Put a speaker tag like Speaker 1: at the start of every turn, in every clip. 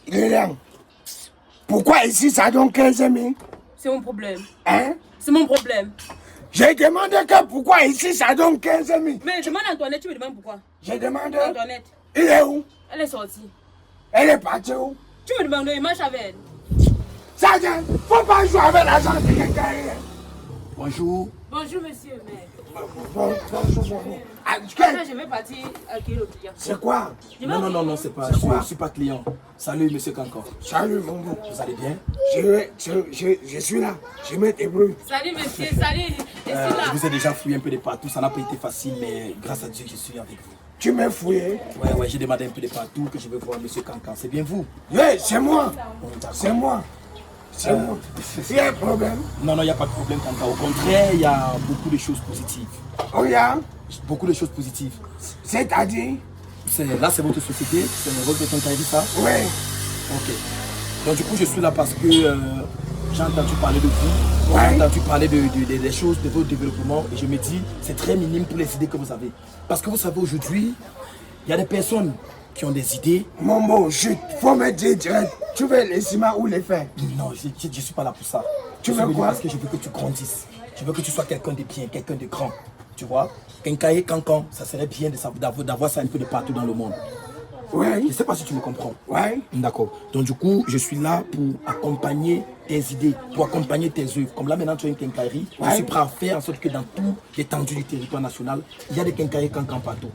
Speaker 1: Lilian, pourquoi ici ça donne 15 000?
Speaker 2: C'est mon problème.
Speaker 1: Hein?
Speaker 2: C'est mon problème.
Speaker 1: J'ai demandé que pourquoi ici ça donne 15 000.
Speaker 2: Mais demande à Antoinette, tu me demandes pourquoi?
Speaker 1: J'ai demandé.
Speaker 2: Antoinette.
Speaker 1: Il est où?
Speaker 2: Elle est sortie.
Speaker 1: Elle est partie où?
Speaker 2: Tu me demandes, il marche avec elle.
Speaker 1: Ça vient, faut pas jouer avec l'argent de quelqu'un.
Speaker 3: Bonjour.
Speaker 2: Bonjour monsieur, mais...
Speaker 1: Bonjour. Ah,
Speaker 2: Je vais partir accueillir le client.
Speaker 1: c'est quoi?
Speaker 3: Non, c'est pas. Je suis pas client. Salut, monsieur Cancan.
Speaker 1: Salut mon gars.
Speaker 3: Vous allez bien?
Speaker 1: Je suis là. Je mets tes bruits.
Speaker 2: Salut monsieur, salut. Je suis là.
Speaker 3: Je vous ai déjà fouillé un peu de partout. Ça n'a pas été facile, mais grâce à Dieu, je suis avec vous.
Speaker 1: Tu m'as fouillé?
Speaker 3: Ouais, j'ai demandé un peu de partout que je veux voir monsieur Cancan. C'est bien vous?
Speaker 1: Oui, c'est moi. C'est moi. C'est moi. Il y a un problème?
Speaker 3: Non, il n'y a pas de problème, Cancan. Au contraire, il y a beaucoup de choses positives.
Speaker 1: Oh, yeah.
Speaker 3: Beaucoup de choses positives.
Speaker 1: C'est-à-dire?
Speaker 3: Là, c'est votre société, c'est votre quincaillerie, ça?
Speaker 1: Oui.
Speaker 3: Ok. Donc, du coup, je suis là parce que j'ai entendu parler de vous.
Speaker 1: Ouais.
Speaker 3: J'ai entendu parler des choses, de votre développement. Et je me dis, c'est très minime pour les idées que vous avez. Parce que vous savez, aujourd'hui, il y a des personnes qui ont des idées.
Speaker 1: Momo, chut, faut me dire direct. Tu veux les ciments ou les fers?
Speaker 3: Non, je ne suis pas là pour ça.
Speaker 1: Tu
Speaker 3: Je
Speaker 1: veux
Speaker 3: suis
Speaker 1: quoi?
Speaker 3: Parce que je veux que tu grandisses. Je veux que tu sois quelqu'un de bien, quelqu'un de grand. Tu vois? Quincailler, Cancan, ça serait bien d'avoir ça un peu de partout dans le monde.
Speaker 1: Ouais.
Speaker 3: Je ne sais pas si tu me comprends.
Speaker 1: Ouais.
Speaker 3: D'accord. Donc du coup, je suis là pour accompagner tes idées, pour accompagner tes œuvres. Comme là maintenant tu as une quincaillerie, je suis prêt à faire en sorte que dans tout l'étendue du territoire national, il y a des quincailleries Cancan partout.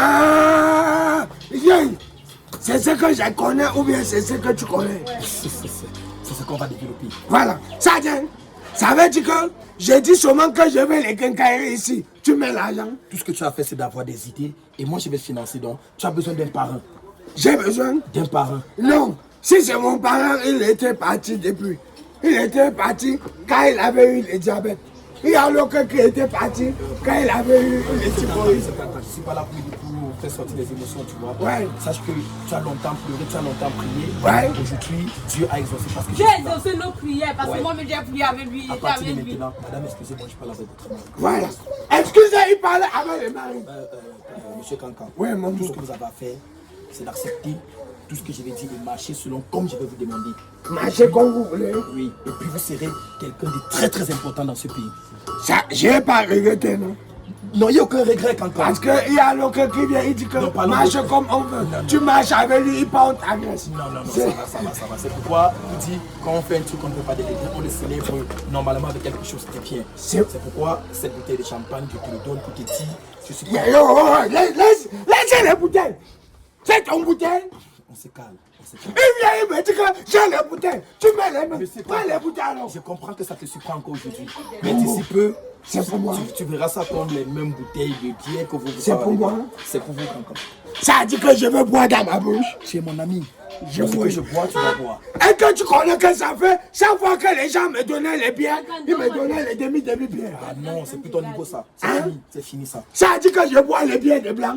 Speaker 1: Ah! Yeah. C'est ce que je connais ou bien c'est ce que tu connais?
Speaker 3: C'est ce qu'on va développer.
Speaker 1: Voilà. Ça vient. Ça veut dire que j'ai dit seulement que je vais les quincailleries ici. Tu mets l'argent.
Speaker 3: Tout ce que tu as fait, c'est d'avoir des idées et moi je vais financer. Donc tu as besoin d'un parrain.
Speaker 1: J'ai besoin?
Speaker 3: D'un parrain.
Speaker 1: Non. Si c'est mon parent, il était parti depuis. Il était parti quand il avait eu le diabète. Il y a l'autre qui était parti quand il avait eu le typhoïde.
Speaker 3: Je ne suis pas là pour faire sortir des émotions, tu vois.
Speaker 1: Ouais.
Speaker 3: Sache que tu as longtemps pleuré, tu as longtemps prié.
Speaker 1: Ouais.
Speaker 3: Aujourd'hui, Dieu a exaucé parce que
Speaker 2: J'ai exaucé nos prières parce que moi, j'ai prié avec lui.
Speaker 3: à
Speaker 2: J'étais
Speaker 3: partir de
Speaker 2: avec lui.
Speaker 3: maintenant, madame, excusez-moi, je parle avec votre mari.
Speaker 1: Voilà. Excusez, il parlait avec le mari.
Speaker 3: Monsieur Cancan,
Speaker 1: Oui, mon
Speaker 3: tout ce
Speaker 1: Dieu.
Speaker 3: que vous avez à faire, c'est d'accepter tout ce que je vais dire et marcher selon comme je vais vous demander.
Speaker 1: Marchez comme vous voulez.
Speaker 3: Oui, et puis vous serez quelqu'un de très très important dans ce pays.
Speaker 1: Ça, je n'ai pas regretté, non?
Speaker 3: Non, il n'y a aucun regret, Cancan.
Speaker 1: Parce qu'il y a l'autre qui vient, il dit que
Speaker 3: Non, parlons
Speaker 1: marche
Speaker 3: de-
Speaker 1: comme on veut. Tu marches avec lui, il part, on t'agresse.
Speaker 3: Non, ça va. C'est pourquoi on dit quand on fait un truc qu'on ne peut pas déléguer, on le célèbre normalement avec quelque chose de bien.
Speaker 1: C'est-
Speaker 3: C'est pourquoi cette bouteille de champagne, je te le donne pour te dire, je suis
Speaker 1: Yo, yo, yo, laissez les bouteilles. C'est ton bouteille.
Speaker 3: On se calme.
Speaker 1: Il vient, il me dit que j'ai les bouteilles. Tu mets les mains.
Speaker 3: Je sais
Speaker 1: Prends
Speaker 3: pas.
Speaker 1: les bouteilles alors.
Speaker 3: Je comprends que ça te surprend encore aujourd'hui. Mais d'ici peu,
Speaker 1: C'est pour moi.
Speaker 3: tu verras ça comme les mêmes bouteilles de bien que vous
Speaker 1: C'est pour moi.
Speaker 3: C'est pour vous, Cancan.
Speaker 1: Ça dit que je veux boire dans ma bouche.
Speaker 3: Tu es mon ami.
Speaker 1: Je
Speaker 3: Ce
Speaker 1: vois.
Speaker 3: que je bois, tu vas boire.
Speaker 1: Et que tu connais que ça fait, chaque fois que les gens me donnaient les bières, ils me donnaient les demi-bières.
Speaker 3: Ah non, c'est plus ton niveau ça. C'est
Speaker 1: Hein?
Speaker 3: fini, c'est fini ça.
Speaker 1: Ça dit que je bois les bières de blanc.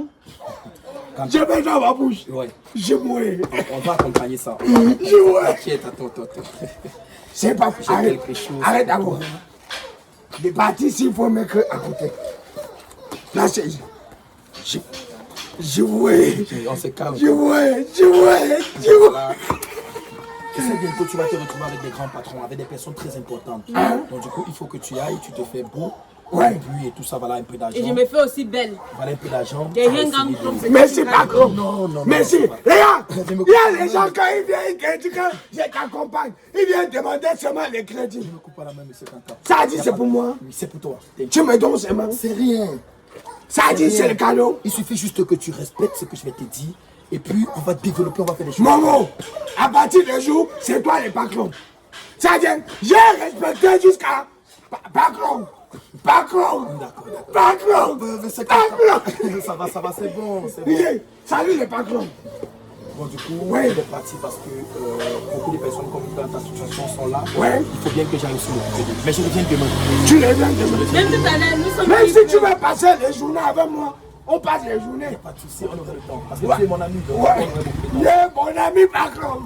Speaker 3: Cancan.
Speaker 1: Je mets dans ma bouche.
Speaker 3: Ouais,
Speaker 1: Je mourais.
Speaker 3: on va accompagner ça.
Speaker 1: Je vois.
Speaker 3: T'inquiète, attends.
Speaker 1: C'est pas
Speaker 3: J'ai
Speaker 1: arrête.
Speaker 3: quelque chose.
Speaker 1: Arrête d'abord. Les parties, s'il faut mettre à côté. Là, c'est. Je vois.
Speaker 3: On se calme.
Speaker 1: Je vois.
Speaker 3: Voilà. Tu sais, bientôt tu vas te retrouver avec des grands patrons, avec des personnes très importantes. Donc du coup, il faut que tu ailles, tu te fais beau.
Speaker 1: Ouais.
Speaker 3: Et puis et tout ça, voilà un peu d'argent.
Speaker 2: Et je me fais aussi belle.
Speaker 3: Voilà un peu d'argent.
Speaker 2: Des rien grand comme ça.
Speaker 1: Merci, patron.
Speaker 3: Non.
Speaker 1: Merci. Regarde, il y a les gens, quand ils viennent, ils disent que je t'accompagne. Ils viennent demander seulement les crédits.
Speaker 3: Ne me coupe pas la main, monsieur Cancan.
Speaker 1: Ça dit, c'est pour moi.
Speaker 3: Oui, c'est pour toi.
Speaker 1: Tu me donnes seulement.
Speaker 3: C'est rien.
Speaker 1: Ça dit, c'est le cadeau.
Speaker 3: Il suffit juste que tu respectes ce que je vais te dire. Et puis, on va développer, on va faire des choses.
Speaker 1: Momo, à partir de jour, c'est toi le patron. Ça dit, j'ai respecté jusqu'à patron. Patron. Patron.
Speaker 3: C'est
Speaker 1: Patron.
Speaker 3: ça va, c'est bon.
Speaker 1: Salut le patron.
Speaker 3: Bon, du coup,
Speaker 1: Ouais.
Speaker 3: il est parti parce que beaucoup de personnes comme dans ta situation sont là.
Speaker 1: Ouais.
Speaker 3: Il faut bien que j'aille aussi m'occuper d'eux. Mais je reviens demain.
Speaker 1: Tu les viens de
Speaker 2: Même tout à l'heure, nous sommes
Speaker 1: Même si
Speaker 2: libres.
Speaker 1: tu veux passer les journées avec moi, on passe les journées.
Speaker 3: Pas de soucis, on aura le temps. Parce que
Speaker 1: Ouais.
Speaker 3: tu es mon ami. Donc
Speaker 1: Ouais.
Speaker 3: on aura beaucoup de temps.
Speaker 1: Yeah, mon ami patron.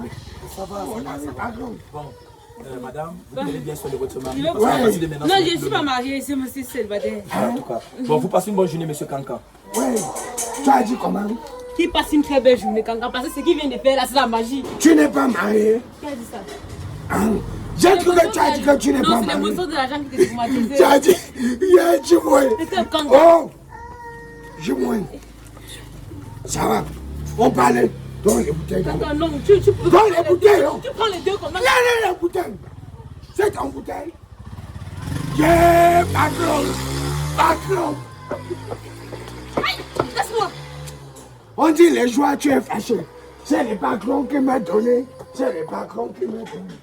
Speaker 3: Ça va,
Speaker 1: Mon ami patron.
Speaker 3: Bon, madame, vous allez bien soigner votre mari.
Speaker 2: Il
Speaker 3: Parce
Speaker 2: veut
Speaker 3: qu'à
Speaker 2: pas-
Speaker 3: partir de maintenant,
Speaker 2: Non,
Speaker 3: c'est
Speaker 2: je ne
Speaker 3: le
Speaker 2: suis pas mariée, c'est monsieur célibataire.
Speaker 3: En tout cas. Bon, vous passez une bonne journée, monsieur Cancan.
Speaker 1: Oui. Tu as dit comment?
Speaker 2: Qui passe une très belle journée, Kanka, parce que ce qu'il vient de faire là, c'est la magie.
Speaker 1: Tu n'es pas marié.
Speaker 2: Qui a dit ça?
Speaker 1: Hein? J'ai cru que tu as dit que tu n'es pas
Speaker 2: Non, c'est
Speaker 1: marié.
Speaker 2: l'émotion de l'argent qui te traumatise.
Speaker 1: Tu as dit, dis-moi.
Speaker 2: C'est Kanka.
Speaker 1: Oh, dis-moi. Ça va, on parlait. Donne les bouteilles.
Speaker 2: Kanka, non, tu peux.
Speaker 1: Donne les bouteilles.
Speaker 2: Tu prends les deux comme ça.
Speaker 1: Là, la bouteille. C'est ton bouteille. Yeah, Macron.
Speaker 2: Laisse-moi.
Speaker 1: On dit les joies, tu es fâché. C'est les patrons qui m'ont donné. C'est les patrons qui m'ont donné.